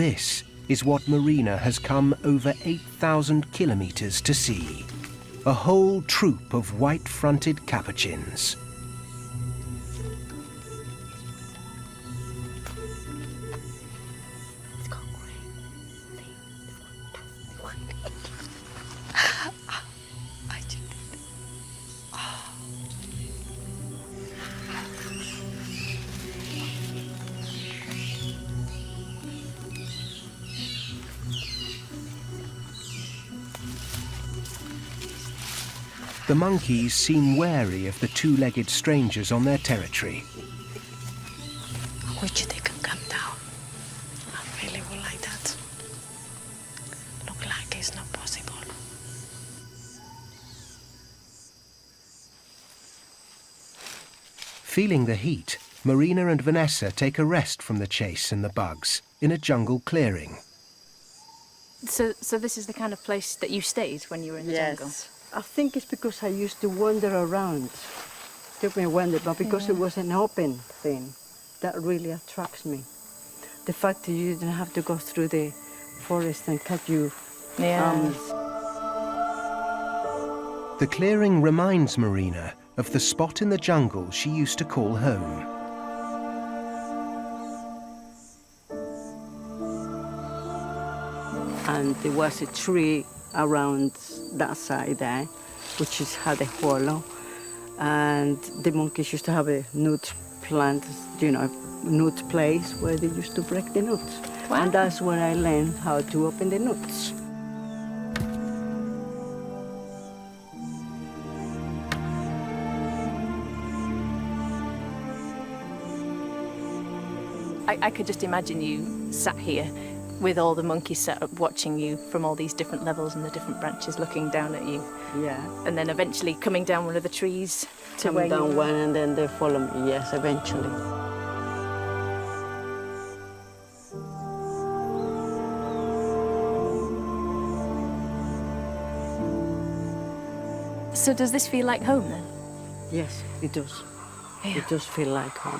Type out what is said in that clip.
This is what Marina has come over 8,000 kilometers to see. A whole troop of white-fronted capuchins. The monkeys seem wary of the two-legged strangers on their territory. I wish they can come down. I really would like that. Look like it's not possible. Feeling the heat, Marina and Vanessa take a rest from the chase and the bugs in a jungle clearing. So this is the kind of place that you stayed when you were in the jungle? I think it's because I used to wander around. Took me a wander, but because it was an open thing, that really attracts me. The fact that you didn't have to go through the forest and cut your arms. The clearing reminds Marina of the spot in the jungle she used to call home. And there was a tree around that side there, which is had a hollow. And the monkeys used to have a nut plant, you know, nut place where they used to break the nuts. Wow. And that's where I learned how to open the nuts. I could just imagine you sat here with all the monkeys set up watching you from all these different levels and the different branches looking down at you. Yeah. And then eventually coming down one of the trees. Come down one and then they follow me, yes, eventually. So does this feel like home then? Yes, it does. Yeah. It does feel like home.